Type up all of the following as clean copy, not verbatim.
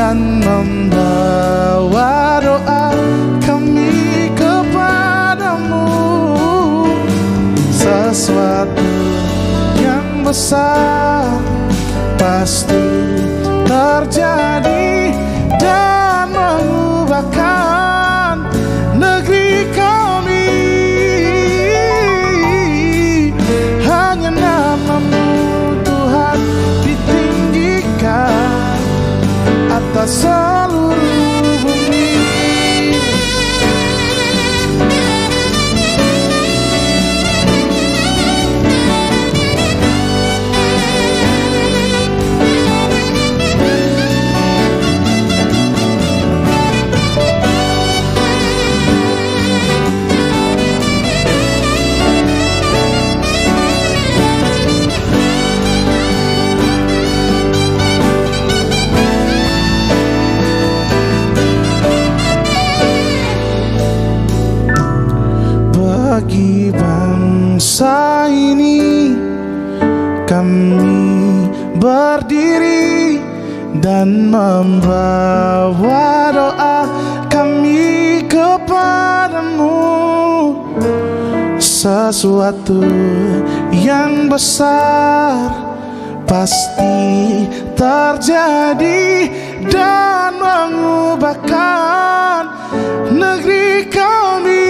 dan membawa doa kami kepadamu. Sesuatu yang besar pasti terjadi dan mengubahkan negeri kami. Hanya namamu Tuhan ditinggikan atas seluruh bumi. Bagi bangsa ini kami berdiri dan membawa doa kami kepadamu. Sesuatu yang besar pasti terjadi dan mengubahkan negeri kami.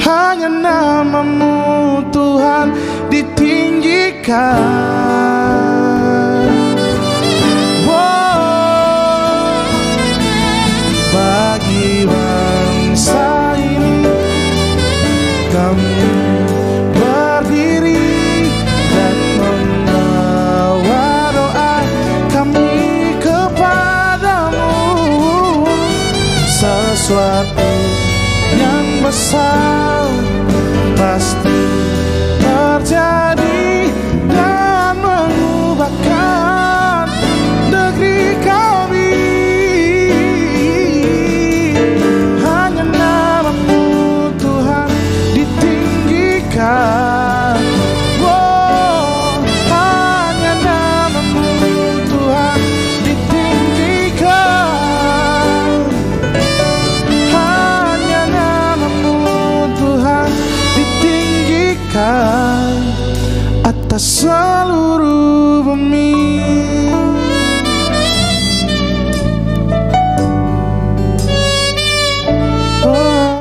Hanya namamu Tuhan ditinggikan. Wow. Bagi bangsa ini kami berdiri dan membawa doa kami kepadamu. Sesuatu yang besar pasti terjadi dan mengubahkan negeri kami. Hanya namamu Tuhan ditinggikan. Oh, hanya namamu Tuhan ditinggikan. Hanya namamu Tuhan ditinggikan atas seluruh bumi. Oh.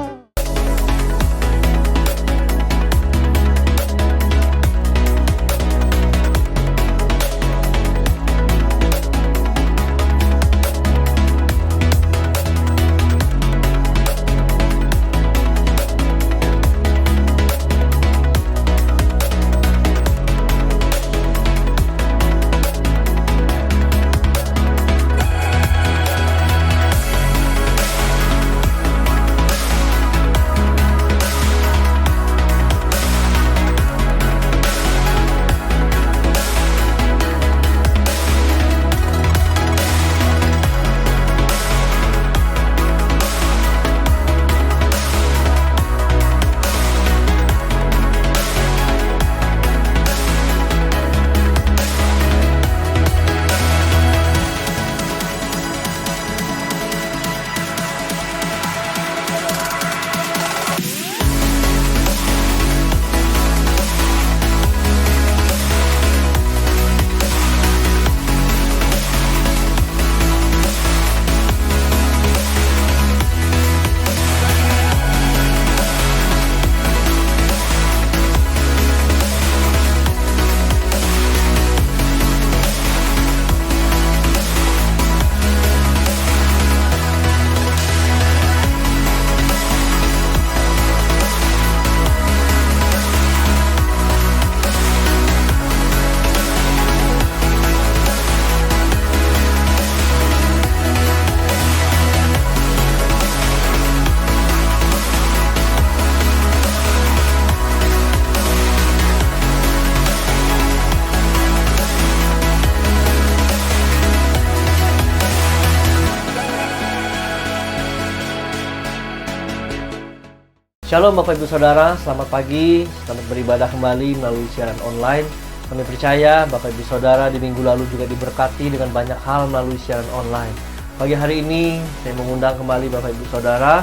Shalom Bapak Ibu Saudara, selamat pagi, selamat beribadah kembali melalui siaran online Kami percaya Bapak Ibu Saudara di minggu lalu juga diberkati dengan banyak hal melalui siaran online. Pagi hari ini saya mengundang kembali Bapak Ibu Saudara.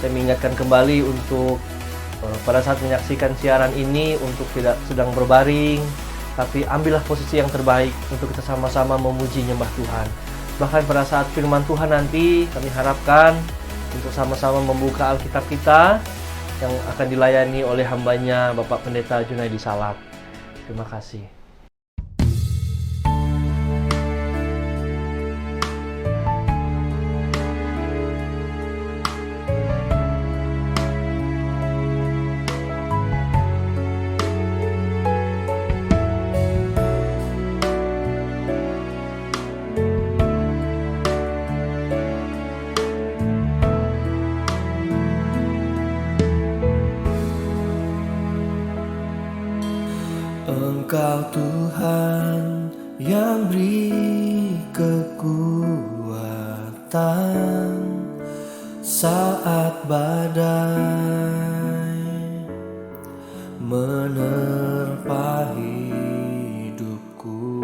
Saya mengingatkan kembali untuk pada saat menyaksikan siaran ini untuk tidak sedang berbaring, tapi ambillah posisi yang terbaik untuk kita sama-sama memuji nyembah Tuhan. Bahkan pada saat firman Tuhan nanti kami harapkan untuk sama-sama membuka Alkitab kita yang akan dilayani oleh hambanya Bapak Pendeta Junaidi Salat. Terima kasih. Engkau Tuhan yang beri kekuatan saat badai menerpa hidupku.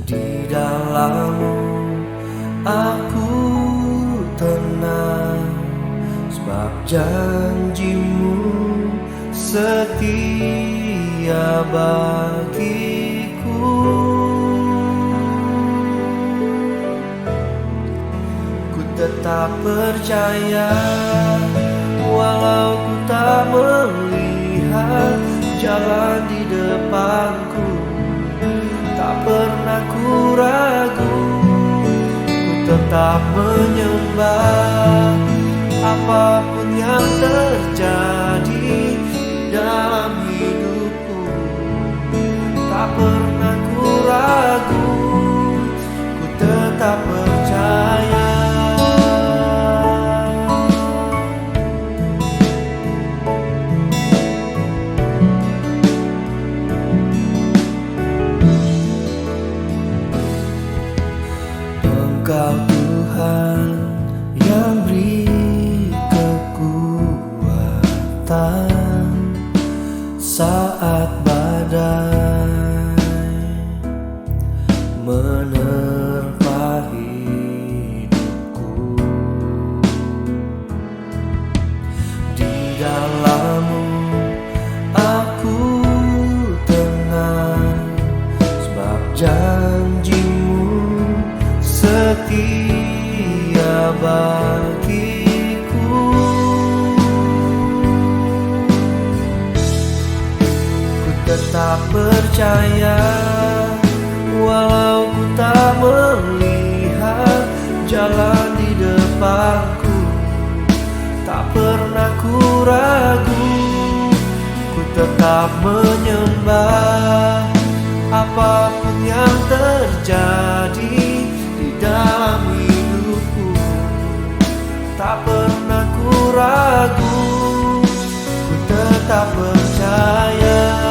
Di dalam-Mu aku tenang, sebab janji-Mu setia bagiku. Ku tetap percaya walau ku tak melihat jalan di depanku. Tak pernah ku ragu, ku tetap menyembah apapun yang terjadi dalam hidupku. Tak pernah ku ragu, ku tetap percaya. Engkau Tuhan yang beri kekuatan saat badai menerpa hidupku. Di dalam-Mu aku tenang, sebab janji-Mu setia bagiku. Ku tetap percaya walau ku tak melihat jalan di depanku. Tak pernah ku ragu, ku tetap menyembah apapun yang terjadi di dalam hidupku. Tak pernah ku ragu, ku tetap percaya.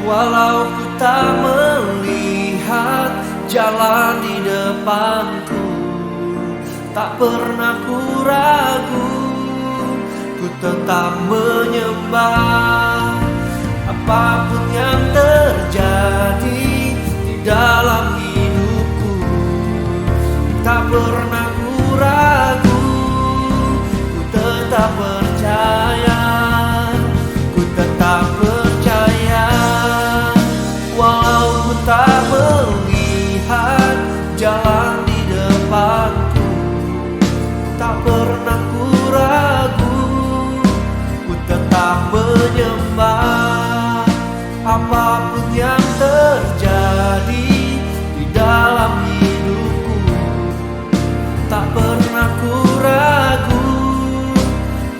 Walau ku tak melihat jalan di depanku, tak pernah ku ragu, ku tetap menyembah apapun yang terjadi di dalam hidupku. Tak pernah ku ragu, ku tetap percaya, ku tetap percaya. Walau ku tak melihat jalan di depanku, tak pernah ku ragu, ku tetap menyembah apapun yang terjadi di dalam hidupku. Tak pernah ku ragu,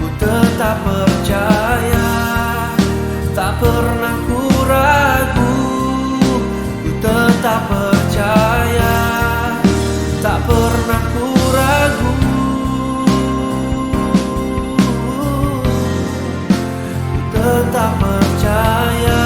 ku tetap percaya. tetap percaya, tak pernah ku ragu. Ku tetap percaya.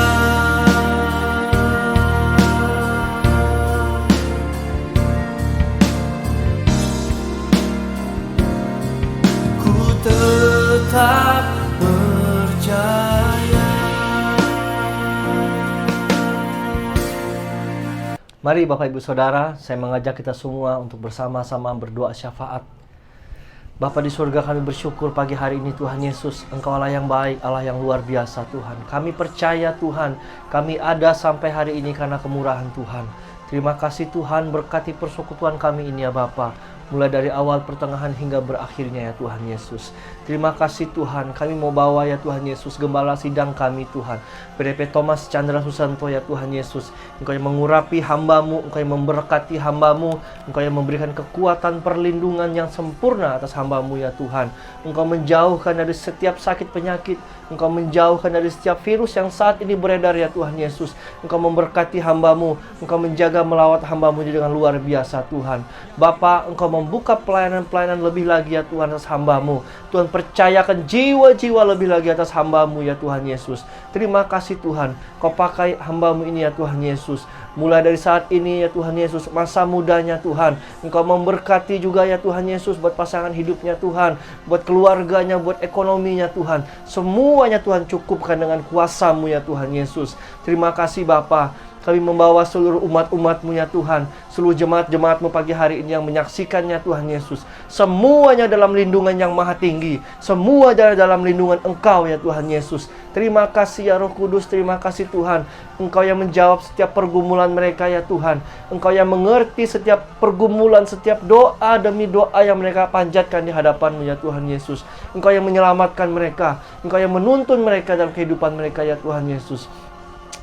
Ku tetap percaya. Mari Bapak Ibu Saudara, saya mengajak kita semua untuk bersama-sama berdoa syafaat. Bapa di surga, kami bersyukur pagi hari ini Tuhan Yesus, Engkau Allah yang baik, Allah yang luar biasa Tuhan. Kami percaya Tuhan, kami ada sampai hari ini karena kemurahan Tuhan. Terima kasih Tuhan, berkati persekutuan kami ini ya Bapa, mulai dari awal, pertengahan hingga berakhirnya ya Tuhan Yesus. Terima kasih Tuhan, kami mau bawa ya Tuhan Yesus gembala sidang kami Tuhan, PDP Thomas Chandra Susanto ya Tuhan Yesus. Engkau yang mengurapi hamba-Mu, Engkau yang memberkati hamba-Mu, Engkau yang memberikan kekuatan perlindungan yang sempurna atas hamba-Mu ya Tuhan. Engkau menjauhkan dari setiap sakit penyakit, Engkau menjauhkan dari setiap virus yang saat ini beredar ya Tuhan Yesus. Engkau memberkati hamba-Mu, Engkau menjaga melawat hamba-Mu dengan luar biasa Tuhan. Bapa, Engkau membuka pelayanan-pelayanan lebih lagi ya Tuhan atas hamba-Mu. Tuhan percayakan jiwa-jiwa lebih lagi atas hamba-Mu ya Tuhan Yesus. Terima kasih Tuhan, Kau pakai hamba-Mu ini ya Tuhan Yesus. Mulai dari saat ini ya Tuhan Yesus, masa mudanya Tuhan, Engkau memberkati juga ya Tuhan Yesus buat pasangan hidupnya Tuhan, buat keluarganya, buat ekonominya Tuhan. Semuanya Tuhan cukupkan dengan kuasa-Mu ya Tuhan Yesus. Terima kasih Bapa. Kami membawa seluruh umat-umat-Mu ya Tuhan, seluruh jemaat-jemaat-Mu pagi hari ini yang menyaksikannya Tuhan Yesus. Semuanya dalam lindungan yang maha tinggi, semua dalam lindungan Engkau ya Tuhan Yesus. Terima kasih ya Roh Kudus, terima kasih Tuhan. Engkau yang menjawab setiap pergumulan mereka ya Tuhan. Engkau yang mengerti setiap pergumulan, setiap doa demi doa yang mereka panjatkan di hadapan-Mu ya Tuhan Yesus. Engkau yang menyelamatkan mereka, Engkau yang menuntun mereka dalam kehidupan mereka ya Tuhan Yesus.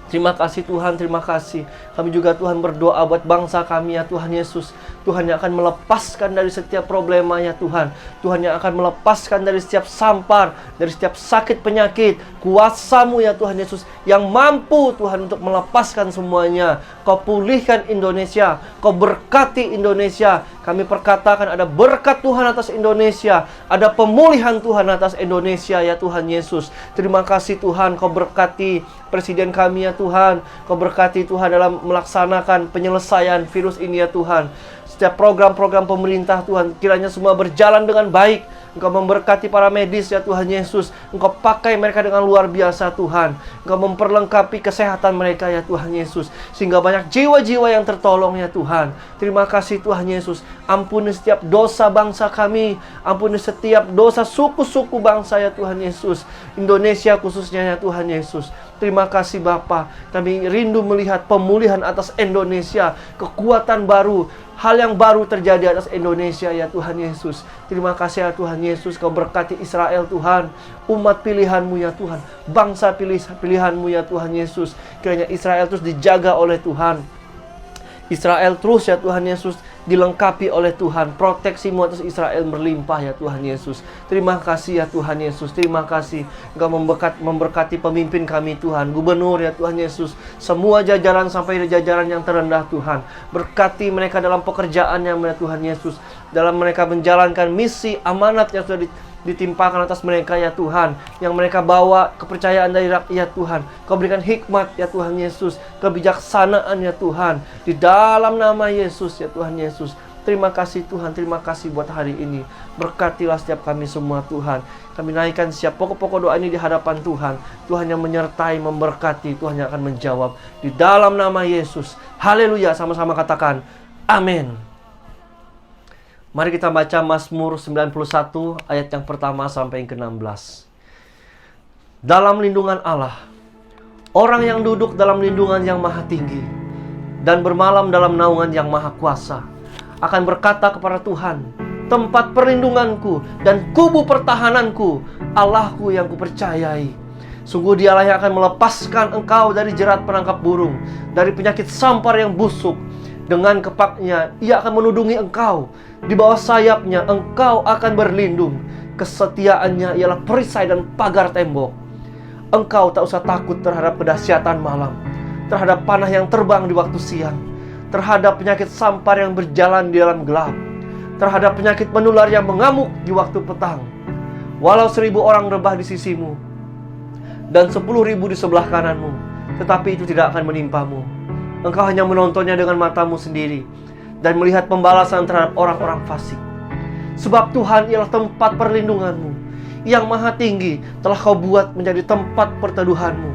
Terima kasih Tuhan, terima kasih. Kami juga Tuhan berdoa buat bangsa kami ya Tuhan Yesus. Tuhan yang akan melepaskan dari setiap problema ya Tuhan. Tuhan yang akan melepaskan dari setiap sampar, dari setiap sakit penyakit. Kuasa-Mu ya Tuhan Yesus yang mampu Tuhan untuk melepaskan semuanya. Kau pulihkan Indonesia, Kau berkati Indonesia. Kami perkatakan ada berkat Tuhan atas Indonesia, ada pemulihan Tuhan atas Indonesia ya Tuhan Yesus. Terima kasih Tuhan, Kau berkati Presiden kami ya Tuhan. Kau berkati Tuhan dalam melaksanakan penyelesaian virus ini ya Tuhan. Setiap program-program pemerintah Tuhan, kiranya semua berjalan dengan baik. Engkau memberkati para medis ya Tuhan Yesus. Engkau pakai mereka dengan luar biasa Tuhan. Engkau memperlengkapi kesehatan mereka ya Tuhan Yesus, sehingga banyak jiwa-jiwa yang tertolong ya Tuhan. Terima kasih Tuhan Yesus. Ampuni setiap dosa bangsa kami, ampuni setiap dosa suku-suku bangsa ya Tuhan Yesus. Indonesia khususnya ya Tuhan Yesus. Terima kasih Bapa. Kami rindu melihat pemulihan atas Indonesia, kekuatan baru, hal yang baru terjadi atas Indonesia ya Tuhan Yesus. Terima kasih ya Tuhan Yesus. Kau berkati Israel Tuhan, umat pilihan-Mu ya Tuhan, bangsa pilihan-Mu ya Tuhan Yesus. Kiranya Israel terus dijaga oleh Tuhan. Israel terus ya Tuhan Yesus dilengkapi oleh Tuhan. Proteksi-Mu atas Israel berlimpah ya Tuhan Yesus. Terima kasih ya Tuhan Yesus. Terima kasih Engkau memberkati pemimpin kami Tuhan, gubernur ya Tuhan Yesus, semua jajaran sampai jajaran yang terendah Tuhan. Berkati mereka dalam pekerjaannya ya Tuhan Yesus, dalam mereka menjalankan misi amanat yang sudah ditimpakan atas mereka ya Tuhan, yang mereka bawa kepercayaan dari rakyat Tuhan. Kau berikan hikmat ya Tuhan Yesus, kebijaksanaan ya Tuhan, di dalam nama Yesus ya Tuhan Yesus. Terima kasih Tuhan, terima kasih buat hari ini. Berkatilah setiap kami semua Tuhan. Kami naikkan siap pokok-pokok doa ini di hadapan Tuhan. Tuhan yang menyertai, memberkati, Tuhan yang akan menjawab. Di dalam nama Yesus. Haleluya, sama-sama katakan amin. Mari kita baca Mazmur 91 ayat yang pertama sampai yang ke-16. Dalam lindungan Allah, orang yang duduk dalam lindungan yang maha tinggi dan bermalam dalam naungan yang maha kuasa akan berkata kepada Tuhan, tempat perlindunganku dan kubu pertahananku, Allahku yang kupercayai. Sungguh Dialah yang akan melepaskan engkau dari jerat penangkap burung, dari penyakit sampar yang busuk. Dengan kepaknya Ia akan menudungi engkau, di bawah sayapnya engkau akan berlindung. Kesetiaannya ialah perisai dan pagar tembok. Engkau tak usah takut terhadap kedahsyatan malam, terhadap panah yang terbang di waktu siang, terhadap penyakit sampar yang berjalan di dalam gelap, terhadap penyakit menular yang mengamuk di waktu petang. Walau 1000 orang rebah di sisimu dan 10.000 di sebelah kananmu, tetapi itu tidak akan menimpamu. Engkau hanya menontonnya dengan matamu sendiri dan melihat pembalasan terhadap orang-orang fasik. Sebab Tuhan ialah tempat perlindunganmu, yang maha tinggi telah kau buat menjadi tempat perteduhanmu.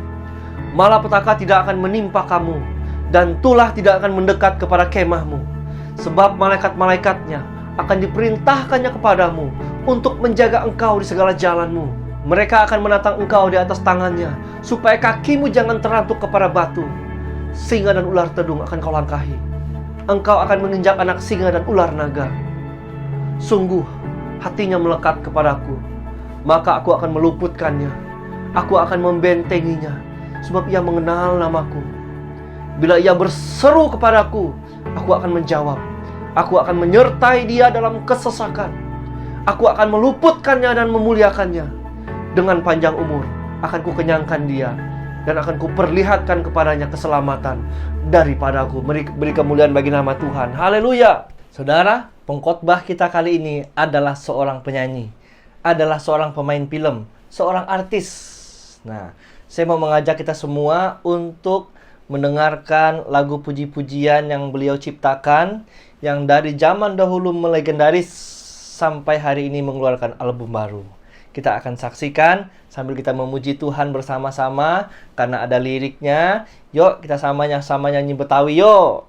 Malapetaka tidak akan menimpa kamu, dan tulah tidak akan mendekat kepada kemahmu. Sebab malaikat-malaikatnya akan diperintahkannya kepadamu untuk menjaga engkau di segala jalanmu. Mereka akan menatang engkau di atas tangannya, supaya kakimu jangan terantuk kepada batu. Singa dan ular tedung akan kau langkahi. Engkau akan menginjak anak singa dan ular naga. Sungguh hatinya melekat kepadaku, maka aku akan meluputkannya. Aku akan membentenginya, sebab ia mengenal namaku. Bila ia berseru kepadaku, aku akan menjawab. Aku akan menyertai dia dalam kesesakan. Aku akan meluputkannya dan memuliakannya. Dengan panjang umur akan kukenyangkan dia, dan akan kuperlihatkan kepadanya keselamatan daripadaku. Beri kemuliaan bagi nama Tuhan. Haleluya. Saudara, pengkhotbah kita kali ini adalah seorang penyanyi, adalah seorang pemain film, seorang artis. Nah, saya mau mengajak kita semua untuk mendengarkan lagu puji-pujian yang beliau ciptakan, yang dari zaman dahulu melegendaris sampai hari ini mengeluarkan album baru. Kita akan saksikan sambil kita memuji Tuhan bersama-sama karena ada liriknya. Yuk kita sama nyanyi Betawi yuk.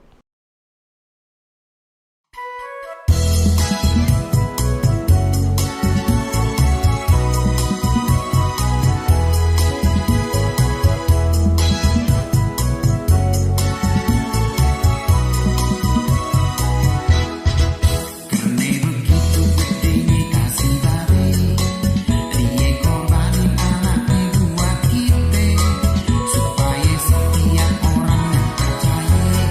Supaya setiap orang percaya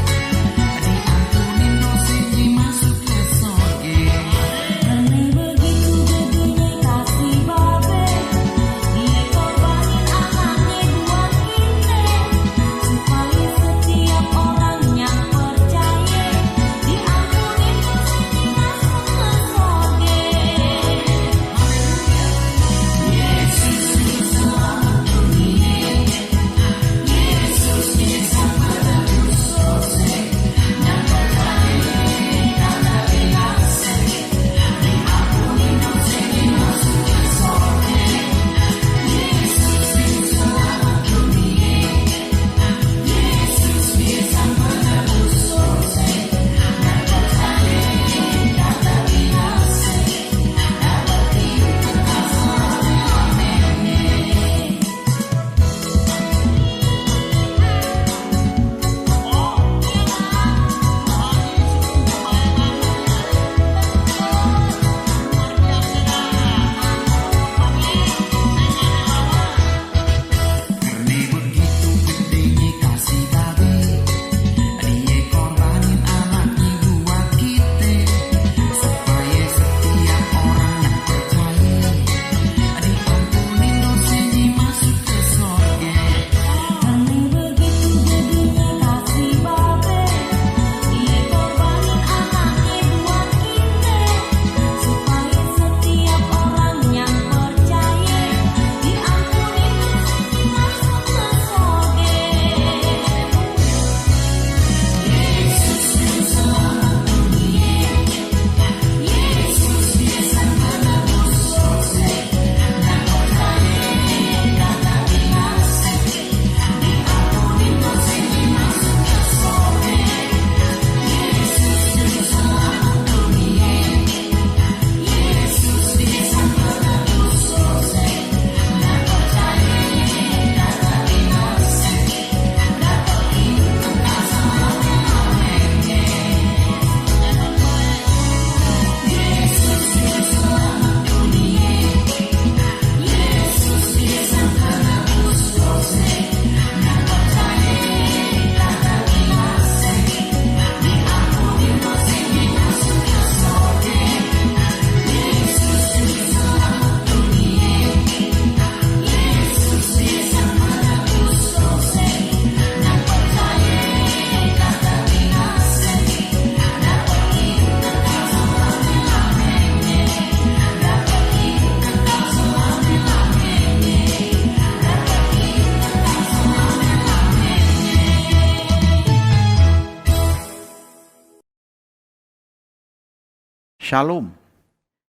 Shalom,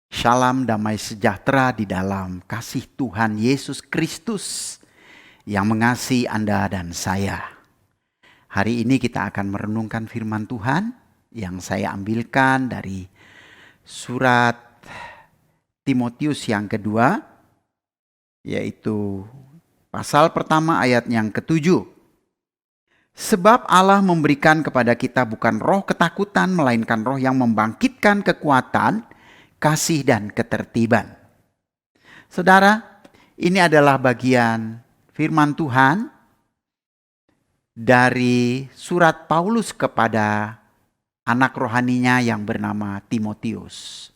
shalom damai sejahtera di dalam kasih Tuhan Yesus Kristus yang mengasihi Anda dan saya. Hari ini kita akan merenungkan firman Tuhan yang saya ambilkan dari surat Timotius yang kedua, yaitu pasal pertama ayat yang ke-7. Sebab Allah memberikan kepada kita bukan roh ketakutan, melainkan roh yang membangkitkan kekuatan, kasih dan ketertiban. Saudara, ini adalah bagian firman Tuhan dari surat Paulus kepada anak rohaninya yang bernama Timotius.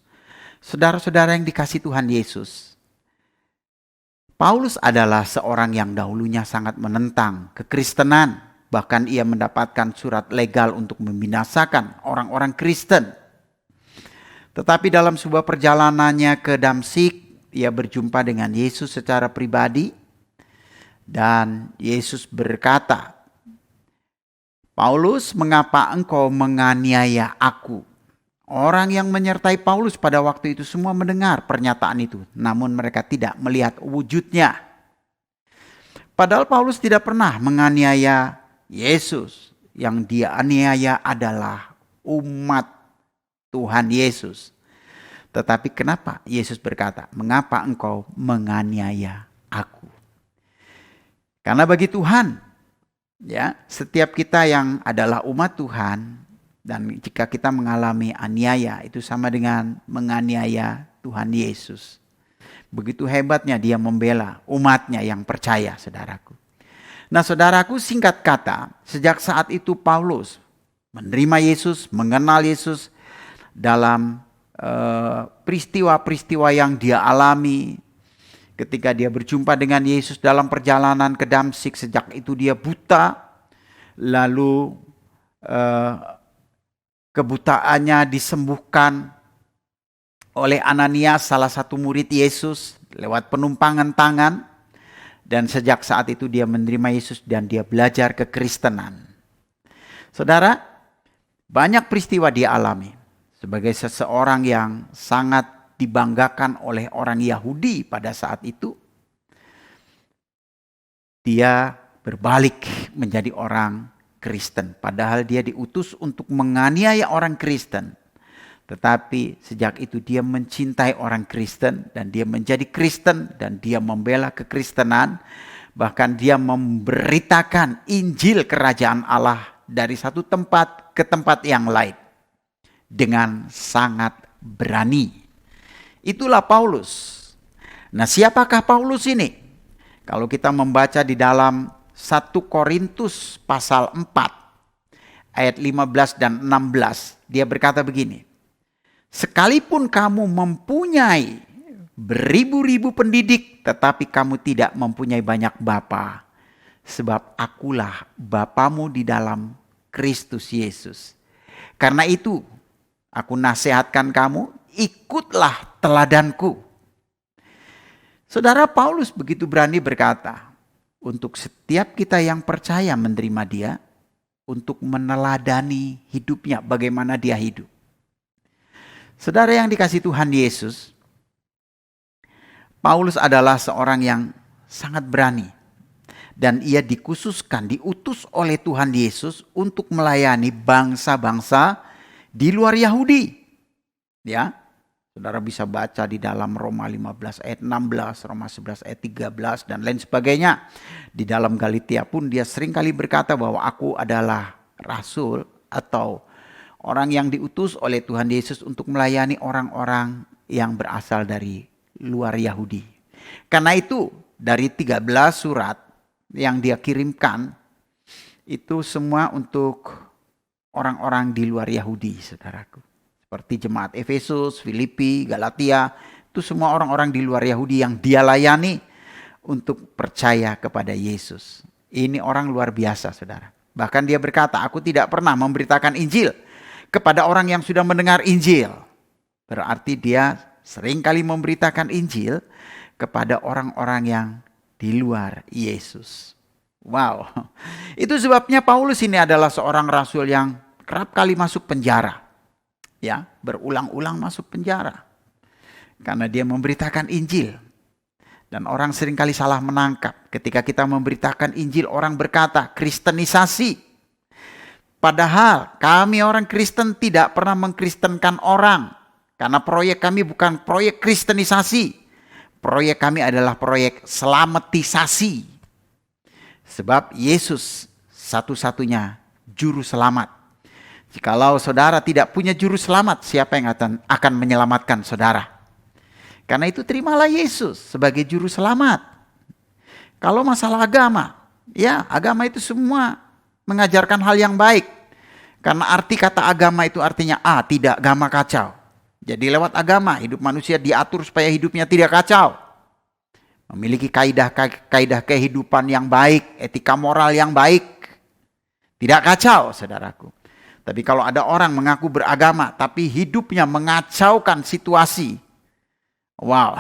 Saudara-saudara yang dikasihi Tuhan Yesus, Paulus adalah seorang yang dahulunya sangat menentang kekristenan. Bahkan ia mendapatkan surat legal untuk membinasakan orang-orang Kristen. Tetapi dalam sebuah perjalanannya ke Damsyik, ia berjumpa dengan Yesus secara pribadi. Dan Yesus berkata, Paulus, mengapa engkau menganiaya aku? Orang yang menyertai Paulus pada waktu itu semua mendengar pernyataan itu. Namun mereka tidak melihat wujudnya. Padahal Paulus tidak pernah menganiaya Yesus. Yang dia aniaya adalah umat Tuhan Yesus. Tetapi kenapa Yesus berkata, mengapa engkau menganiaya aku? Karena bagi Tuhan, ya, setiap kita yang adalah umat Tuhan, dan jika kita mengalami aniaya, itu sama dengan menganiaya Tuhan Yesus. Begitu hebatnya dia membela umatnya yang percaya, saudaraku. Nah, saudaraku, singkat kata, sejak saat itu Paulus menerima Yesus, mengenal Yesus dalam peristiwa-peristiwa yang dia alami. Ketika dia berjumpa dengan Yesus dalam perjalanan ke Damsyik, sejak itu dia buta. Lalu kebutaannya disembuhkan oleh Ananias, salah satu murid Yesus, lewat penumpangan tangan. Dan sejak saat itu dia menerima Yesus dan dia belajar kekristenan. Saudara, banyak peristiwa dia alami. Sebagai seseorang yang sangat dibanggakan oleh orang Yahudi pada saat itu, dia berbalik menjadi orang Kristen. Padahal dia diutus untuk menganiaya orang Kristen. Tetapi sejak itu dia mencintai orang Kristen dan dia menjadi Kristen dan dia membela kekristenan. Bahkan dia memberitakan Injil Kerajaan Allah dari satu tempat ke tempat yang lain dengan sangat berani. Itulah Paulus. Nah, siapakah Paulus ini? Kalau kita membaca di dalam 1 Korintus pasal 4 ayat 15 dan 16, dia berkata begini. Sekalipun kamu mempunyai beribu-ribu pendidik, tetapi kamu tidak mempunyai banyak bapa. Sebab akulah bapamu di dalam Kristus Yesus. Karena itu, aku nasihatkan kamu, ikutlah teladanku. Saudara, Paulus begitu berani berkata, untuk setiap kita yang percaya menerima dia, untuk meneladani hidupnya, bagaimana dia hidup. Saudara yang dikasihi Tuhan Yesus, Paulus adalah seorang yang sangat berani. Dan ia diutus oleh Tuhan Yesus untuk melayani bangsa-bangsa di luar Yahudi. Ya, saudara bisa baca di dalam Roma 15 ayat 16, Roma 11 ayat 13 dan lain sebagainya. Di dalam Galatia pun dia seringkali berkata bahwa aku adalah rasul atau orang yang diutus oleh Tuhan Yesus untuk melayani orang-orang yang berasal dari luar Yahudi. Karena itu dari 13 surat yang dia kirimkan itu semua untuk orang-orang di luar Yahudi, saudaraku. Seperti jemaat Efesus, Filipi, Galatia, itu semua orang-orang di luar Yahudi yang dia layani untuk percaya kepada Yesus. Ini orang luar biasa, saudara. Bahkan dia berkata, aku tidak pernah memberitakan Injil kepada orang yang sudah mendengar Injil. Berarti dia seringkali memberitakan Injil kepada orang-orang yang di luar Yesus. Wow. Itu sebabnya Paulus ini adalah seorang rasul yang kerap kali masuk penjara. ya, berulang-ulang masuk penjara karena dia memberitakan Injil. Dan orang seringkali salah menangkap. Ketika kita memberitakan Injil, orang berkata kristenisasi. Padahal kami orang Kristen tidak pernah mengkristenkan orang. Karena proyek kami bukan proyek kristenisasi. Proyek kami adalah proyek selamatisasi. Sebab Yesus satu-satunya juru selamat. Jikalau saudara tidak punya juru selamat, siapa yang akan menyelamatkan saudara? Karena itu terimalah Yesus sebagai juru selamat. Kalau masalah agama, ya agama itu semua mengajarkan hal yang baik. Karena arti kata agama itu artinya tidak agama kacau. Jadi lewat agama hidup manusia diatur supaya hidupnya tidak kacau. Memiliki kaidah kehidupan yang baik, etika moral yang baik. Tidak kacau, saudaraku. Tapi kalau ada orang mengaku beragama tapi hidupnya mengacaukan situasi, wow,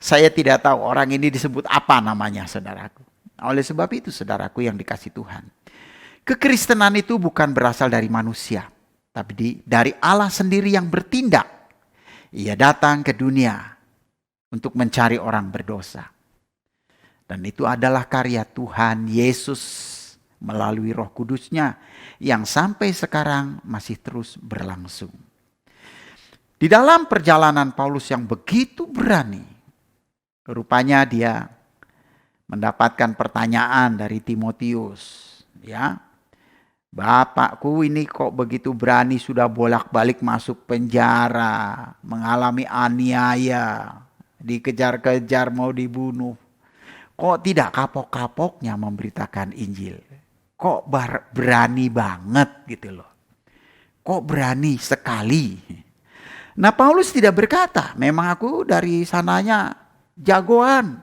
saya tidak tahu orang ini disebut apa namanya, saudaraku. Oleh sebab itu, saudaraku yang dikasih Tuhan, kekristenan itu bukan berasal dari manusia, tapi dari Allah sendiri yang bertindak. Ia datang ke dunia untuk mencari orang berdosa. Dan itu adalah karya Tuhan Yesus melalui Roh Kudus-Nya yang sampai sekarang masih terus berlangsung. Di dalam perjalanan Paulus yang begitu berani, rupanya dia mendapatkan pertanyaan dari Timotius, ya. Bapakku ini kok begitu berani, sudah bolak-balik masuk penjara, mengalami aniaya, dikejar-kejar mau dibunuh. Kok tidak kapok-kapoknya memberitakan Injil? Kok berani banget gitu loh. Kok berani sekali. Nah Paulus tidak berkata, memang aku dari sananya jagoan,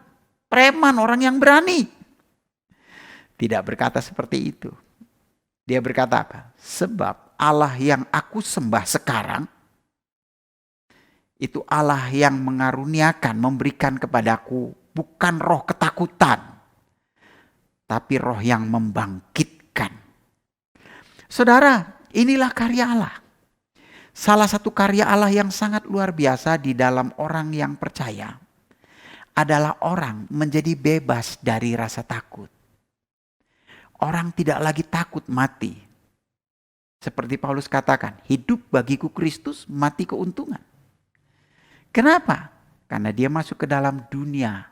preman, orang yang berani. Tidak berkata seperti itu. Dia berkata apa? Sebab Allah yang aku sembah sekarang, itu Allah yang mengaruniakan, memberikan kepadaku bukan roh ketakutan, tapi roh yang membangkitkan. Saudara, inilah karya Allah. Salah satu karya Allah yang sangat luar biasa di dalam orang yang percaya adalah orang menjadi bebas dari rasa takut. Orang tidak lagi takut mati. Seperti Paulus katakan, hidup bagiku Kristus, mati keuntungan. Kenapa? Karena dia masuk ke dalam dunia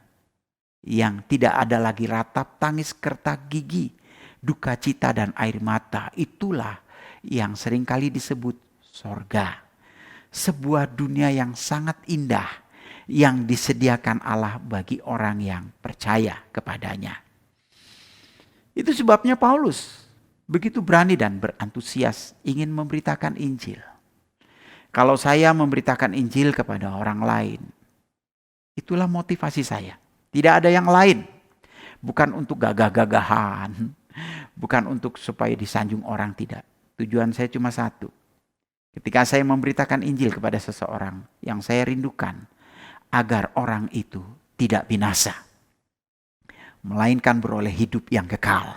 yang tidak ada lagi ratap tangis, kertak gigi, duka cita dan air mata. Itulah yang seringkali disebut sorga. Sebuah dunia yang sangat indah yang disediakan Allah bagi orang yang percaya kepadanya. Itu sebabnya Paulus begitu berani dan berantusias ingin memberitakan Injil. Kalau saya memberitakan Injil kepada orang lain, itulah motivasi saya. Tidak ada yang lain. Bukan untuk gagah-gagahan. Bukan untuk supaya disanjung orang, tidak. Tujuan saya cuma satu. Ketika saya memberitakan Injil kepada seseorang, yang saya rindukan agar orang itu tidak binasa, melainkan beroleh hidup yang kekal.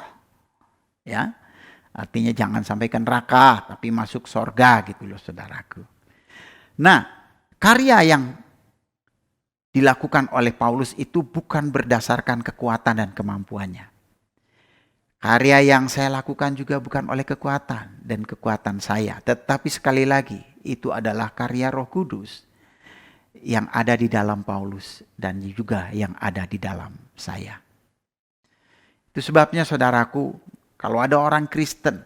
Ya, artinya jangan sampai ke neraka, tapi masuk sorga gitu loh saudaraku. Nah, karya yang dilakukan oleh Paulus itu bukan berdasarkan kekuatan dan kemampuannya. Karya yang saya lakukan juga bukan oleh kekuatan dan kekuatan saya. Tetapi sekali lagi, itu adalah karya Roh Kudus yang ada di dalam Paulus dan juga yang ada di dalam saya. Itu sebabnya saudaraku, kalau ada orang Kristen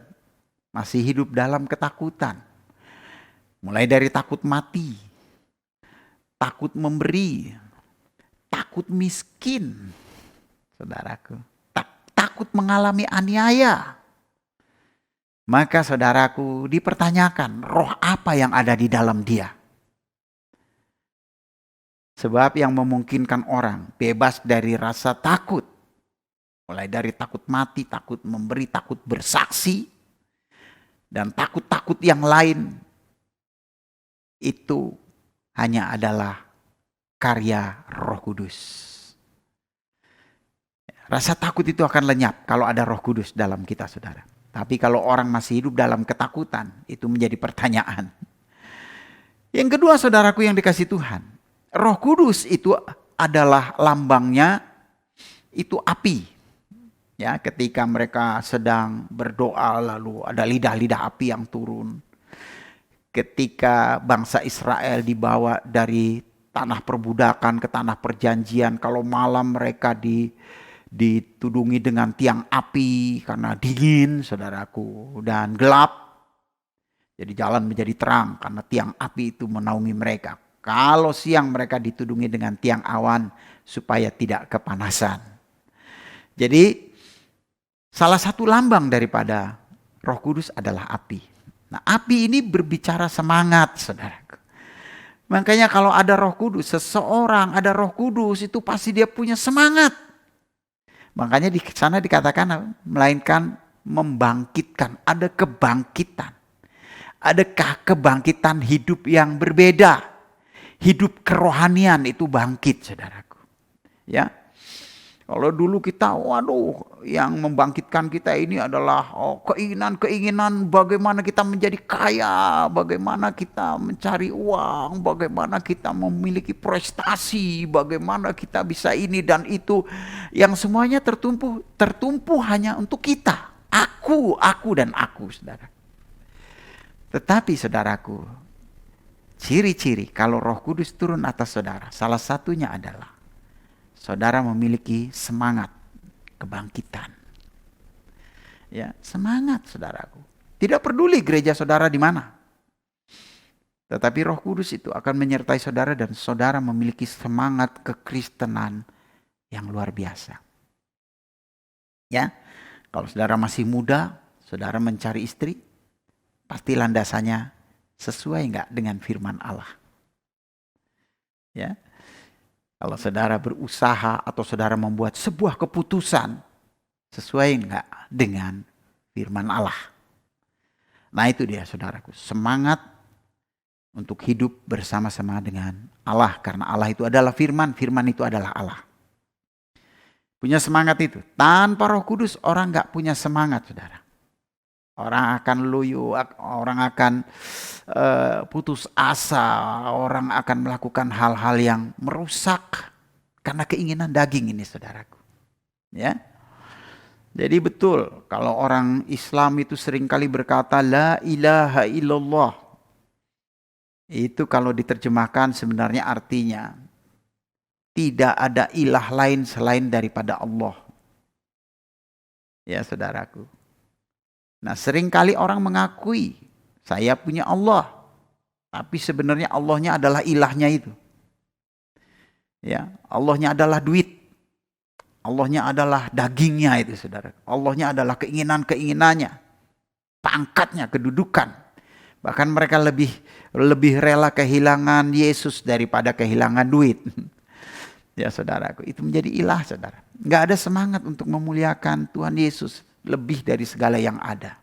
masih hidup dalam ketakutan, mulai dari takut mati, takut memberi, takut miskin, saudaraku, takut mengalami aniaya, maka saudaraku dipertanyakan roh apa yang ada di dalam dia. Sebab yang memungkinkan orang bebas dari rasa takut, mulai dari takut mati, takut memberi, takut bersaksi, dan takut-takut yang lain, itu hanya adalah karya Roh Kudus. Rasa takut itu akan lenyap kalau ada Roh Kudus dalam kita, saudara. Tapi kalau orang masih hidup dalam ketakutan, itu menjadi pertanyaan. Yang kedua, saudaraku yang dikasih Tuhan, Roh Kudus itu adalah lambangnya itu api. Ya, ketika mereka sedang berdoa lalu ada lidah-lidah api yang turun. Ketika bangsa Israel dibawa dari tanah perbudakan ke tanah perjanjian, kalau malam mereka ditudungi dengan tiang api karena dingin, saudaraku, dan gelap. Jadi jalan menjadi terang karena tiang api itu menaungi mereka. Kalau siang mereka ditudungi dengan tiang awan supaya tidak kepanasan. Jadi salah satu lambang daripada Roh Kudus adalah api. Nah, api ini berbicara semangat, saudaraku. Makanya kalau ada Roh Kudus, seseorang ada Roh Kudus itu pasti dia punya semangat. Makanya di sana dikatakan melainkan membangkitkan, ada kebangkitan. Adakah kebangkitan hidup yang berbeda? Hidup kerohanian itu bangkit, saudaraku. Ya. Kalau dulu kita, yang membangkitkan kita ini adalah keinginan-keinginan bagaimana kita menjadi kaya, bagaimana kita mencari uang, bagaimana kita memiliki prestasi, bagaimana kita bisa ini dan itu, yang semuanya tertumpu hanya untuk kita. Aku dan aku, saudara. Tetapi saudaraku, ciri-ciri kalau Roh Kudus turun atas saudara, salah satunya adalah saudara memiliki semangat kebangkitan. Ya, semangat, saudaraku. Tidak peduli gereja saudara di mana. Tetapi Roh Kudus itu akan menyertai saudara dan saudara memiliki semangat kekristenan yang luar biasa. Ya. Kalau saudara masih muda, saudara mencari istri, pasti landasannya sesuai enggak dengan firman Allah. Ya. Kalau saudara berusaha atau saudara membuat sebuah keputusan, sesuai enggak dengan firman Allah. Nah itu dia saudaraku, semangat untuk hidup bersama-sama dengan Allah. Karena Allah itu adalah firman, firman itu adalah Allah. Punya semangat itu. Tanpa Roh Kudus orang enggak punya semangat, saudara. Orang akan loyo, orang akan putus asa, orang akan melakukan hal-hal yang merusak karena keinginan daging ini, saudaraku. Ya, jadi betul kalau orang Islam itu seringkali berkata la ilaha illallah. Itu kalau diterjemahkan sebenarnya artinya tidak ada ilah lain selain daripada Allah. Ya, saudaraku. Nah, seringkali orang mengakui saya punya Allah, tapi sebenarnya Allahnya adalah ilahnya itu. Ya, Allahnya adalah duit. Allahnya adalah dagingnya itu, saudara. Allahnya adalah keinginan-keinginannya, pangkatnya, kedudukan. Bahkan mereka lebih rela kehilangan Yesus daripada kehilangan duit. Ya, saudaraku, itu menjadi ilah, saudara. Nggak ada semangat untuk memuliakan Tuhan Yesus lebih dari segala yang ada.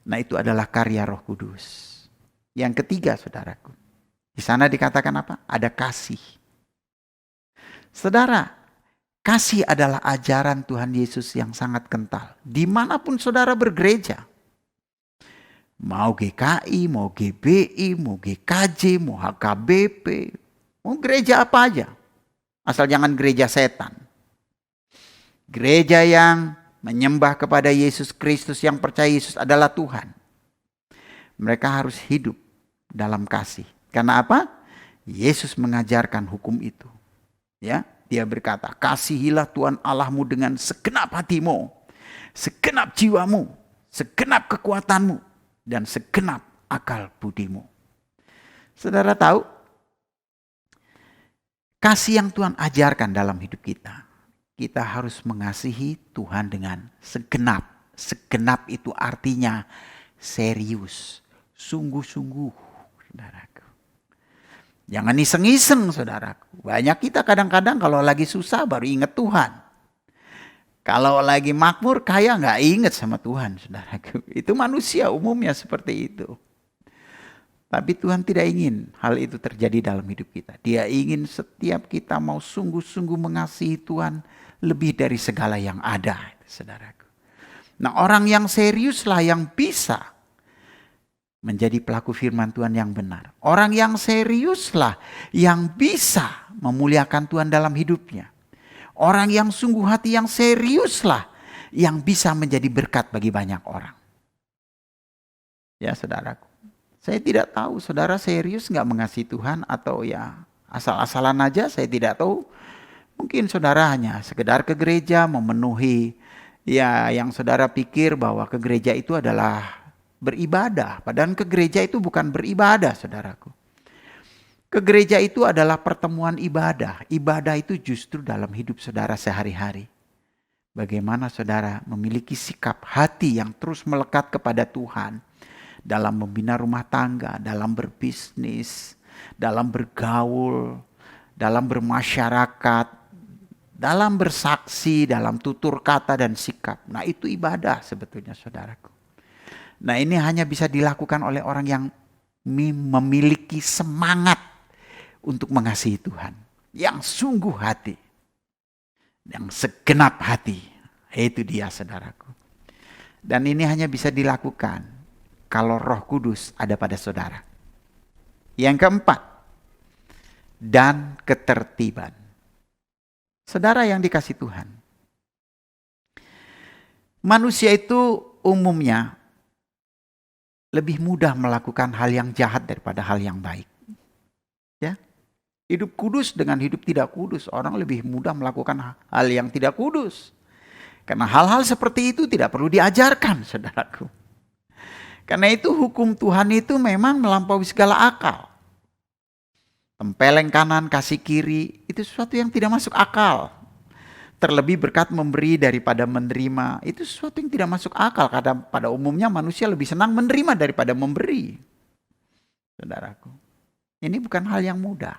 Nah, itu adalah karya Roh Kudus. Yang ketiga, saudaraku, di sana dikatakan apa? Ada kasih. Saudara, kasih adalah ajaran Tuhan Yesus yang sangat kental. Dimanapun saudara bergereja, mau GKI, mau GBI, mau GKJ, mau HKBP, mau gereja apa aja, asal jangan gereja setan. Gereja yang menyembah kepada Yesus Kristus, yang percaya Yesus adalah Tuhan. Mereka harus hidup dalam kasih. Karena apa? Yesus mengajarkan hukum itu. Ya, dia berkata, kasihilah Tuhan Allahmu dengan segenap hatimu, segenap jiwamu, segenap kekuatanmu, dan segenap akal budimu. Saudara tahu, kasih yang Tuhan ajarkan dalam hidup kita. Kita harus mengasihi Tuhan dengan segenap. Segenap itu artinya serius, sungguh-sungguh, saudaraku. Jangan iseng-iseng, saudaraku. Banyak kita kadang-kadang kalau lagi susah baru ingat Tuhan. Kalau lagi makmur kaya nggak ingat sama Tuhan, saudaraku. Itu manusia umumnya seperti itu. Tapi Tuhan tidak ingin hal itu terjadi dalam hidup kita. Dia ingin setiap kita mau sungguh-sungguh mengasihi Tuhan lebih dari segala yang ada, saudaraku. Nah, orang yang seriuslah yang bisa menjadi pelaku firman Tuhan yang benar. Orang yang seriuslah yang bisa memuliakan Tuhan dalam hidupnya. Orang yang sungguh hati yang seriuslah yang bisa menjadi berkat bagi banyak orang. Ya saudaraku, saya tidak tahu saudara serius nggak mengasihi Tuhan atau ya asal-asalan aja, saya tidak tahu. Mungkin saudara hanya sekedar ke gereja memenuhi ya yang saudara pikir bahwa ke gereja itu adalah beribadah. Padahal ke gereja itu bukan beribadah saudaraku. Ke gereja itu adalah pertemuan ibadah. Ibadah itu justru dalam hidup saudara sehari-hari. Bagaimana saudara memiliki sikap hati yang terus melekat kepada Tuhan. Dalam membina rumah tangga, dalam berbisnis, dalam bergaul, dalam bermasyarakat, dalam bersaksi, dalam tutur kata dan sikap. Nah itu ibadah sebetulnya saudaraku. Nah ini hanya bisa dilakukan oleh orang yang memiliki semangat untuk mengasihi Tuhan. Yang sungguh hati. Yang segenap hati. Itu dia saudaraku. Dan ini hanya bisa dilakukan kalau Roh Kudus ada pada saudara. Yang keempat. Dan ketertiban. Saudara yang dikasih Tuhan. Manusia itu umumnya lebih mudah melakukan hal yang jahat daripada hal yang baik. Ya. Hidup kudus dengan hidup tidak kudus, orang lebih mudah melakukan hal yang tidak kudus. Karena hal-hal seperti itu tidak perlu diajarkan, saudaraku. Karena itu hukum Tuhan itu memang melampaui segala akal. Tempeleng kanan, kasih kiri, itu sesuatu yang tidak masuk akal. Terlebih berkat memberi daripada menerima, itu sesuatu yang tidak masuk akal. Karena pada umumnya manusia lebih senang menerima daripada memberi. Saudaraku, ini bukan hal yang mudah.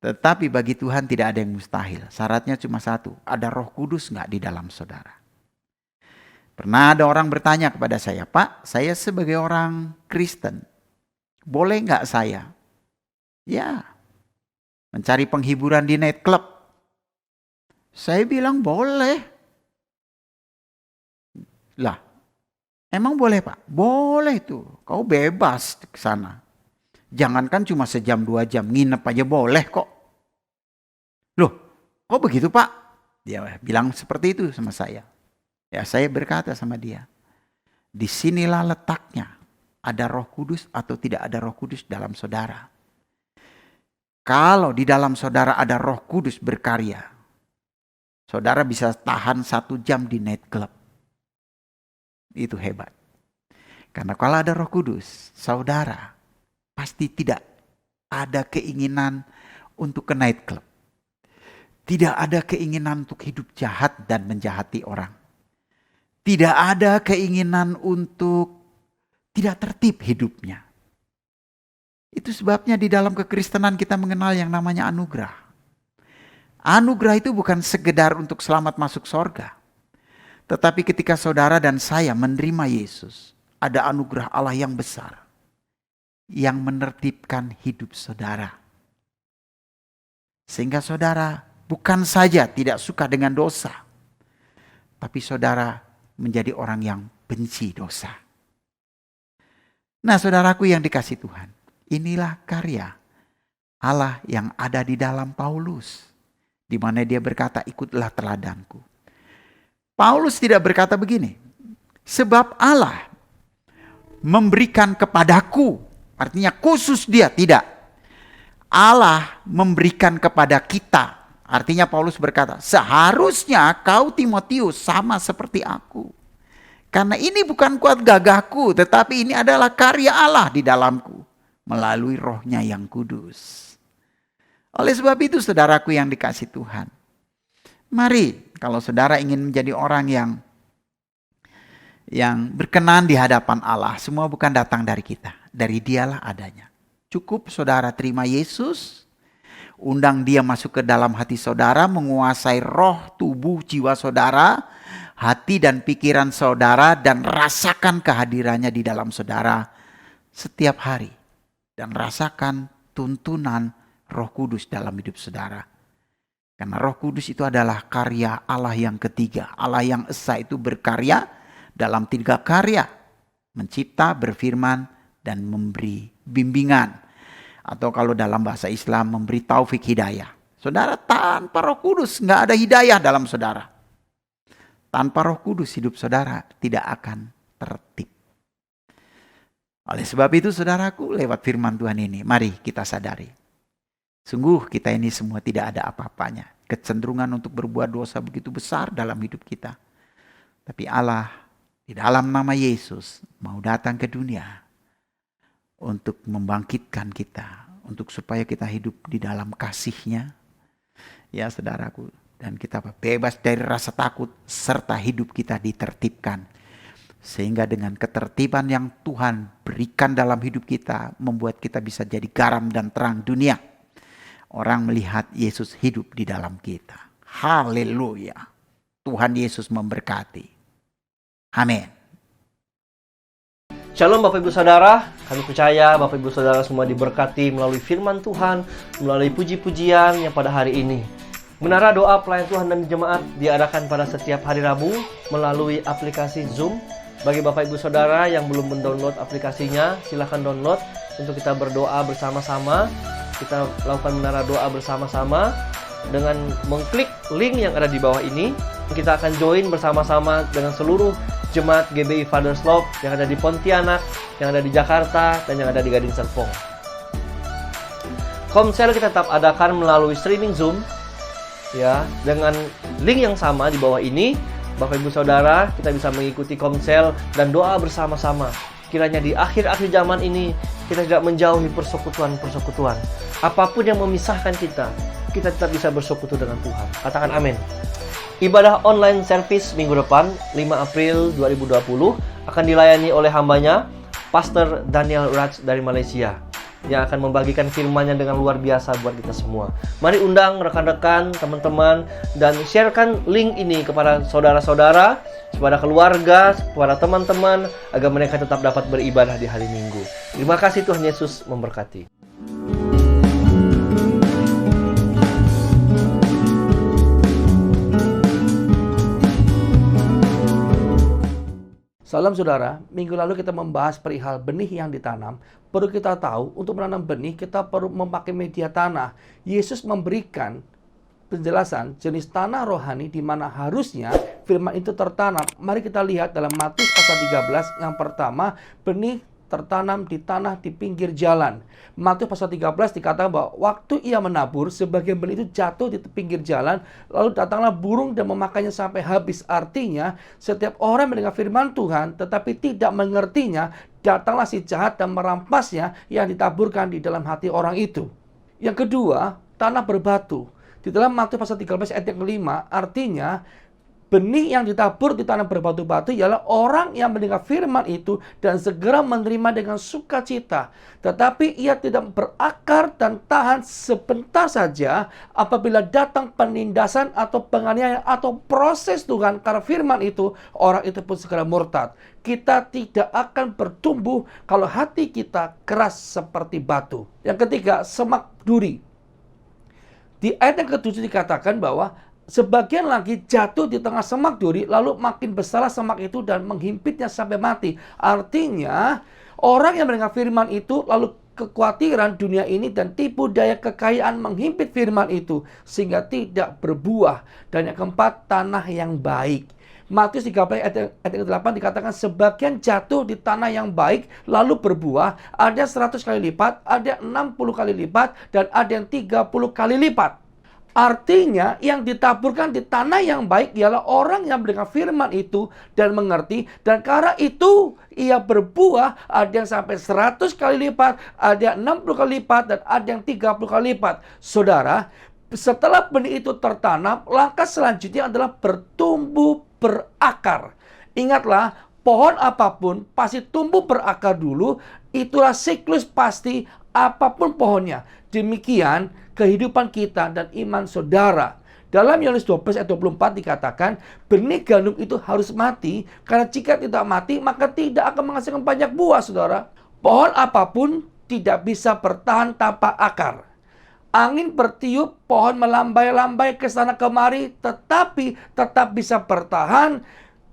Tetapi bagi Tuhan tidak ada yang mustahil. Syaratnya cuma satu, ada Roh Kudus nggak di dalam saudara? Pernah ada orang bertanya kepada saya, Pak, saya sebagai orang Kristen, boleh nggak saya? Ya, mencari penghiburan di night club. Saya bilang boleh. Lah, emang boleh Pak? Boleh tuh, kau bebas ke sana. Jangankan cuma sejam 2 jam, nginep aja boleh kok. Loh, kok begitu Pak? Dia bilang seperti itu sama saya. Ya saya berkata sama dia, disinilah letaknya ada Roh Kudus atau tidak ada Roh Kudus dalam saudara. Kalau di dalam saudara ada Roh Kudus berkarya, saudara bisa tahan 1 jam di night club. Itu hebat. Karena kalau ada Roh Kudus, saudara pasti tidak ada keinginan untuk ke night club. Tidak ada keinginan untuk hidup jahat dan menjahati orang. Tidak ada keinginan untuk tidak tertib hidupnya. Itu sebabnya di dalam kekristenan kita mengenal yang namanya anugerah. Anugerah itu bukan sekedar untuk selamat masuk sorga. Tetapi ketika saudara dan saya menerima Yesus, ada anugerah Allah yang besar. Yang menertibkan hidup saudara. Sehingga saudara bukan saja tidak suka dengan dosa. Tapi saudara menjadi orang yang benci dosa. Nah saudaraku yang dikasih Tuhan. Inilah karya Allah yang ada di dalam Paulus. Di mana dia berkata, ikutlah teladanku. Paulus tidak berkata begini. Sebab Allah memberikan kepadaku. Artinya khusus dia, tidak. Allah memberikan kepada kita. Artinya Paulus berkata, seharusnya kau Timotius sama seperti aku. Karena ini bukan kuat gagahku, tetapi ini adalah karya Allah di dalamku. Melalui Rohnya yang kudus. Oleh sebab itu saudaraku yang dikasih Tuhan. Mari kalau saudara ingin menjadi orang yang berkenan di hadapan Allah. Semua bukan datang dari kita. Dari Dialah adanya. Cukup saudara terima Yesus. Undang dia masuk ke dalam hati saudara, menguasai roh, tubuh, jiwa saudara, hati dan pikiran saudara, dan rasakan kehadirannya di dalam saudara setiap hari. Dan rasakan tuntunan Roh Kudus dalam hidup saudara. Karena Roh Kudus itu adalah karya Allah yang ketiga. Allah yang esa itu berkarya dalam 3 karya. mencipta, berfirman, dan memberi bimbingan. Atau kalau dalam bahasa Islam, memberi taufik hidayah. Saudara, tanpa Roh Kudus nggak ada hidayah dalam saudara. Tanpa Roh Kudus hidup saudara tidak akan tertib. Oleh sebab itu saudaraku, lewat firman Tuhan ini, mari kita sadari. Sungguh kita ini semua tidak ada apa-apanya. Kecenderungan untuk berbuat dosa begitu besar dalam hidup kita. Tapi Allah di dalam nama Yesus mau datang ke dunia untuk membangkitkan kita. Untuk supaya kita hidup di dalam kasih-Nya. Ya saudaraku. Dan kita bebas dari rasa takut serta hidup kita ditertibkan. Sehingga dengan ketertiban yang Tuhan berikan dalam hidup kita membuat kita bisa jadi garam dan terang dunia. Orang melihat Yesus hidup di dalam kita. Haleluya. Tuhan Yesus memberkati. Amin. Shalom Bapak Ibu Saudara, kami percaya Bapak Ibu Saudara semua diberkati melalui firman Tuhan, melalui puji-pujian yang pada hari ini. Menara doa pelayan Tuhan dan jemaat diadakan pada setiap hari Rabu melalui aplikasi Zoom. Bagi Bapak Ibu Saudara yang belum mendownload aplikasinya, silahkan download untuk kita berdoa bersama-sama. Kita lakukan menara doa bersama-sama dengan mengklik link yang ada di bawah ini. Kita akan join bersama-sama dengan seluruh jemaat GBI Fathers Love yang ada di Pontianak, yang ada di Jakarta, dan yang ada di Gading Serpong. Komsel kita tetap adakan melalui streaming Zoom, ya, dengan link yang sama di bawah ini. Bapak Ibu Saudara, kita bisa mengikuti komsel dan doa bersama-sama. Kiranya di akhir-akhir zaman ini kita tidak menjauhi persekutuan-persekutuan. Apapun yang memisahkan kita, kita tetap bisa bersekutu dengan Tuhan. Katakan amin. Ibadah online service minggu depan, 5 April 2020, akan dilayani oleh hambanya, Pastor Daniel Raj dari Malaysia, yang akan membagikan firman-Nya dengan luar biasa buat kita semua. Mari undang rekan-rekan, teman-teman, dan sharekan link ini kepada saudara-saudara, kepada keluarga, kepada teman-teman, agar mereka tetap dapat beribadah di hari Minggu. Terima kasih, Tuhan Yesus memberkati. Salam saudara, minggu lalu kita membahas perihal benih yang ditanam. Perlu kita tahu, untuk menanam benih kita perlu memakai media tanah. Yesus memberikan penjelasan jenis tanah rohani di mana harusnya firman itu tertanam. Mari kita lihat dalam Matius pasal 13, yang pertama, benih tertanam di tanah di pinggir jalan. Matius pasal 13 dikatakan bahwa waktu ia menabur, sebagian benih itu jatuh di pinggir jalan, lalu datanglah burung dan memakannya sampai habis. Artinya, setiap orang mendengar firman Tuhan tetapi tidak mengertinya, datanglah si jahat dan merampasnya yang ditaburkan di dalam hati orang itu. Yang kedua, tanah berbatu. Di dalam Matius pasal 13 ayat yang kelima, artinya benih yang ditabur di tanah berbatu-batu ialah orang yang mendengar firman itu dan segera menerima dengan sukacita. Tetapi ia tidak berakar dan tahan sebentar saja apabila datang penindasan atau penganiayaan atau proses Tuhan karena firman itu, orang itu pun segera murtad. Kita tidak akan bertumbuh kalau hati kita keras seperti batu. Yang ketiga, semak duri. Di ayat yang ke-7 dikatakan bahwa sebagian lagi jatuh di tengah semak duri, lalu makin besarlah semak itu dan menghimpitnya sampai mati. Artinya, orang yang mendengar firman itu, lalu kekhawatiran dunia ini dan tipu daya kekayaan menghimpit firman itu, sehingga tidak berbuah. Dan yang keempat, tanah yang baik. Matius 13 ayat 8 dikatakan sebagian jatuh di tanah yang baik lalu berbuah, ada 100 kali lipat, ada 60 kali lipat, dan ada yang 30 kali lipat. Artinya yang ditaburkan di tanah yang baik ialah orang yang mendengar firman itu dan mengerti, dan karena itu ia berbuah, ada yang sampai 100 kali lipat, ada yang 60 kali lipat, dan ada yang 30 kali lipat. Saudara, setelah benih itu tertanam, langkah selanjutnya adalah bertumbuh berakar. Ingatlah, pohon apapun pasti tumbuh berakar dulu, itulah siklus pasti apapun pohonnya. Demikian kehidupan kita dan iman saudara. Dalam Yohanes 12 ayat 24 dikatakan, benih gandum itu harus mati, karena jika tidak mati, maka tidak akan menghasilkan banyak buah, saudara. Pohon apapun tidak bisa bertahan tanpa akar. Angin bertiup, pohon melambai-lambai ke sana kemari, tetapi tetap bisa bertahan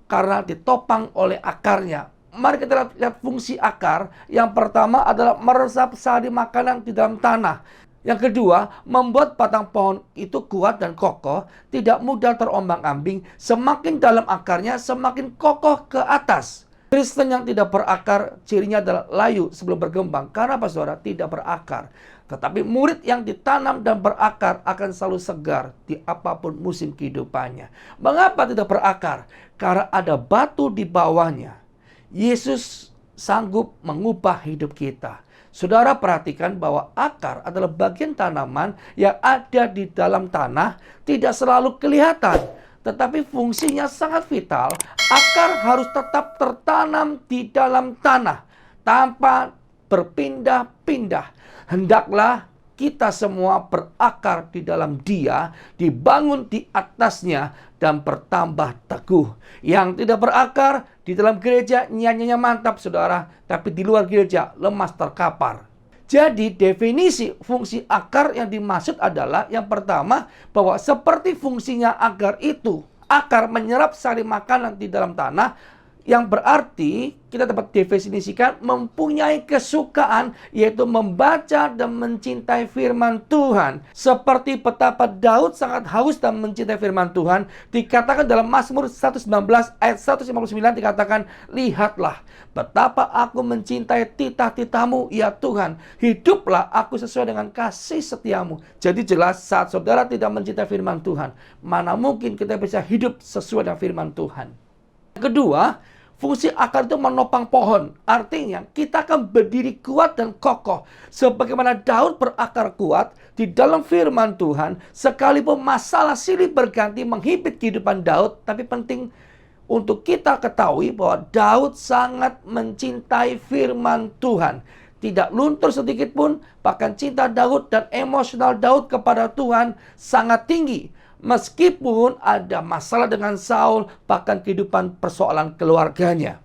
karena ditopang oleh akarnya. Mari kita lihat fungsi akar. Yang pertama adalah meresap sari makanan di dalam tanah. Yang kedua, membuat batang pohon itu kuat dan kokoh, tidak mudah terombang-ambing. Semakin dalam akarnya, semakin kokoh ke atas. Kristen yang tidak berakar, cirinya adalah layu sebelum berkembang. Karena apa, saudara? Tidak berakar. Tetapi murid yang ditanam dan berakar akan selalu segar di apapun musim kehidupannya. Mengapa tidak berakar? Karena ada batu di bawahnya. Yesus sanggup mengubah hidup kita. Saudara perhatikan bahwa akar adalah bagian tanaman yang ada di dalam tanah, tidak selalu kelihatan, tetapi fungsinya sangat vital. Akar harus tetap tertanam di dalam tanah tanpa berpindah-pindah. Hendaklah kita semua berakar di dalam Dia, dibangun di atasnya, dan bertambah teguh. Yang tidak berakar di dalam gereja nyanyinya mantap, saudara, tapi di luar gereja lemas terkapar. Jadi definisi fungsi akar yang dimaksud adalah yang pertama, bahwa seperti fungsinya akar itu, akar menyerap sari makanan di dalam tanah, yang berarti kita dapat definisikan mempunyai kesukaan, yaitu membaca dan mencintai firman Tuhan. Seperti betapa Daud sangat haus dan mencintai firman Tuhan, dikatakan dalam Mazmur 119 ayat 159 dikatakan, lihatlah betapa aku mencintai titah-titahmu ya Tuhan, hiduplah aku sesuai dengan kasih setiamu. Jadi jelas saat saudara tidak mencintai firman Tuhan, mana mungkin kita bisa hidup sesuai dengan firman Tuhan. Kedua, fungsi akar itu menopang pohon. Artinya kita akan berdiri kuat dan kokoh. Sebagaimana Daud berakar kuat di dalam firman Tuhan. Sekalipun masalah silih berganti menghimpit kehidupan Daud. Tapi penting untuk kita ketahui bahwa Daud sangat mencintai firman Tuhan. Tidak luntur sedikit pun. Bahkan cinta Daud dan emosional Daud kepada Tuhan sangat tinggi. Meskipun ada masalah dengan Saul, bahkan kehidupan persoalan keluarganya.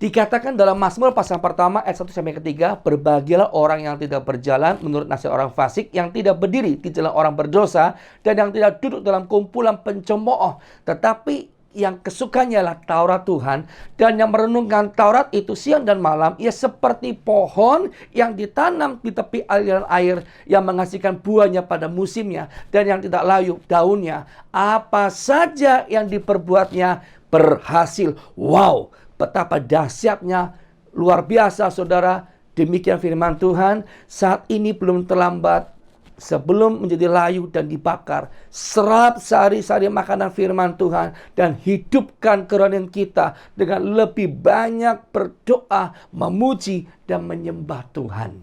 Dikatakan dalam Mazmur pasal pertama ayat 1-3, berbahagialah orang yang tidak berjalan menurut nasihat orang fasik, yang tidak berdiri di jalan orang berdosa, dan yang tidak duduk dalam kumpulan pencemooh, tetapi yang kesukanya adalah Taurat Tuhan, dan yang merenungkan Taurat itu siang dan malam. Ia seperti pohon yang ditanam di tepi aliran air, yang menghasilkan buahnya pada musimnya, dan yang tidak layu daunnya. Apa saja yang diperbuatnya berhasil. Wow, betapa dahsyatnya, luar biasa, saudara. Demikian firman Tuhan. Saat ini belum terlambat. Sebelum menjadi layu dan dibakar, serap sari-sari makanan firman Tuhan dan hidupkan kerohanian kita dengan lebih banyak berdoa, memuji, dan menyembah Tuhan.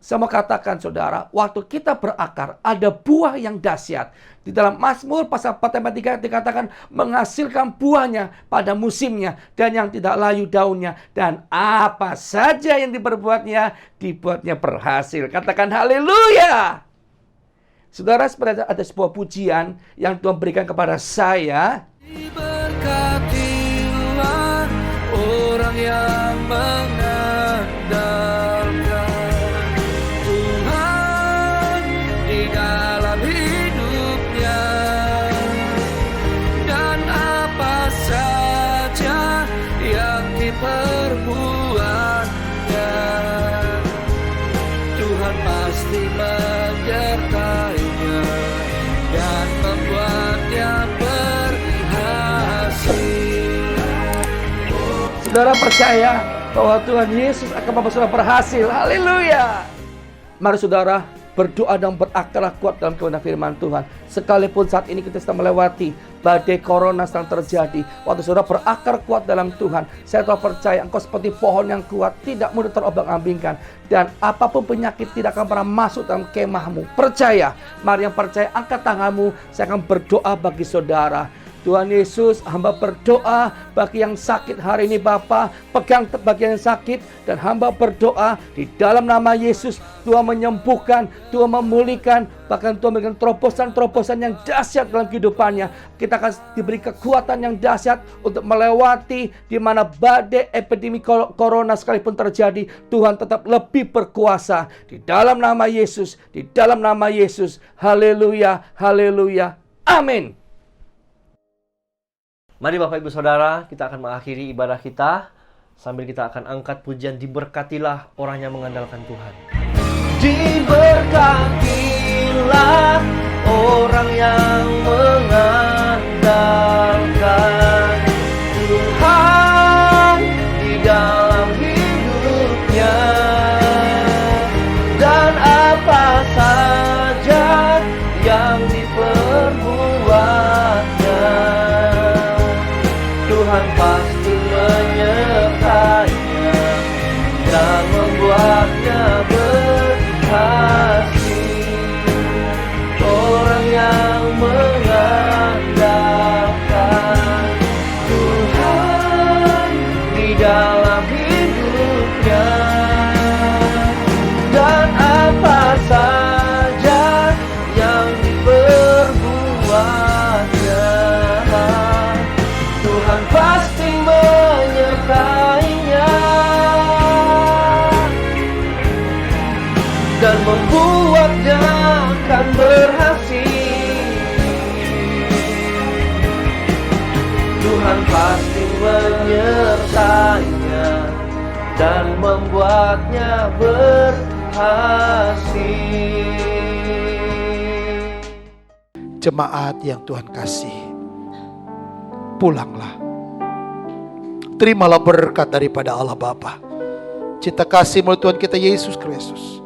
Saya mau katakan, saudara, waktu kita berakar, ada buah yang dahsyat. Di dalam Mazmur pasal 4 ayat 3 dikatakan menghasilkan buahnya pada musimnya, dan yang tidak layu daunnya, dan apa saja yang diperbuatnya, dibuatnya berhasil. Katakan haleluya. Saudara, seperti ada sebuah pujian yang Tuhan berikan kepada saya. Diberkatilah orang yang mengandalkan Tuhan di dalam hidupnya, dan apa saja yang diperbuatnya, Tuhan pasti menyertainya dan membuatnya berhasil. Saudara percaya bahwa Tuhan Yesus akan membuat saudara berhasil. Haleluya. Mari saudara berdoa dan berakar kuat dalam kebenaran firman Tuhan. Sekalipun saat ini kita sedang melewati badai corona sedang terjadi, waktu saudara berakar kuat dalam Tuhan, saya tahu percaya engkau seperti pohon yang kuat, tidak mudah terombang-ambingkan, dan apapun penyakit tidak akan pernah masuk dalam kemahmu. Percaya. Mari yang percaya angkat tanganmu, saya akan berdoa bagi saudara. Tuhan Yesus, hamba berdoa bagi yang sakit hari ini Bapa, pegang bagian yang sakit, dan hamba berdoa di dalam nama Yesus, Tuhan menyembuhkan, Tuhan memulihkan, bahkan Tuhan memberikan terobosan-terobosan yang dahsyat dalam kehidupannya. Kita akan diberi kekuatan yang dahsyat untuk melewati di mana badai epidemi corona sekalipun terjadi, Tuhan tetap lebih berkuasa. Di dalam nama Yesus, di dalam nama Yesus, haleluya, haleluya, amin. Mari Bapak Ibu Saudara, kita akan mengakhiri ibadah kita. Sambil kita akan angkat pujian diberkatilah orang yang mengandalkan Tuhan. Diberkatilah orang yang mengandalkan Tuhan di dalam hidupnya, dan apa saja yang diperbuatnya, Tuhan pasti menyertainya dan membuatnya berhasil. Orang yang mengandalkan Tuhan di dalam hidupnya, dan apa saja yang diperbuatnya, Tuhan pasti menyertainya dan membuatnya akan berhasil. Tuhan pasti menyertainya dan membuatnya berhasil. Jemaat yang Tuhan kasih, pulanglah. Terimalah berkat daripada Allah Bapa, cinta kasih melalui Tuhan kita Yesus Kristus,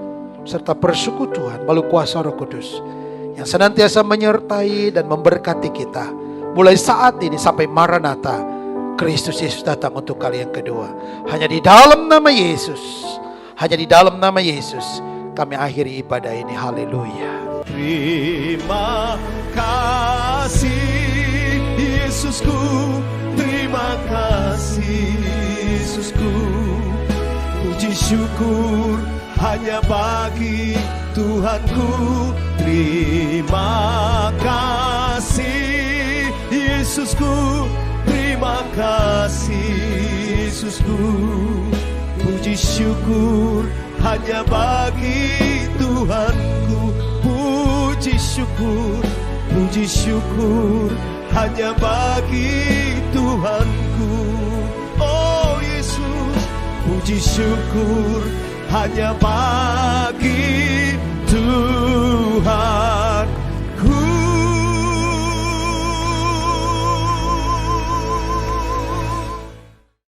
serta persekutuan melalui kuasa Roh Kudus yang senantiasa menyertai dan memberkati kita mulai saat ini sampai Maranatha, Kristus Yesus datang untuk kali yang kedua. Hanya di dalam nama Yesus, hanya di dalam nama Yesus kami akhiri ibadah ini. Haleluya. Terima kasih Yesusku, terima kasih Yesusku. Puji syukur hanya bagi Tuhanku. Terima kasih Yesusku, terima kasih Yesusku. Puji syukur hanya bagi Tuhanku. Puji syukur hanya bagi Tuhanku. Oh Yesus, puji syukur hanya bagi Tuhan.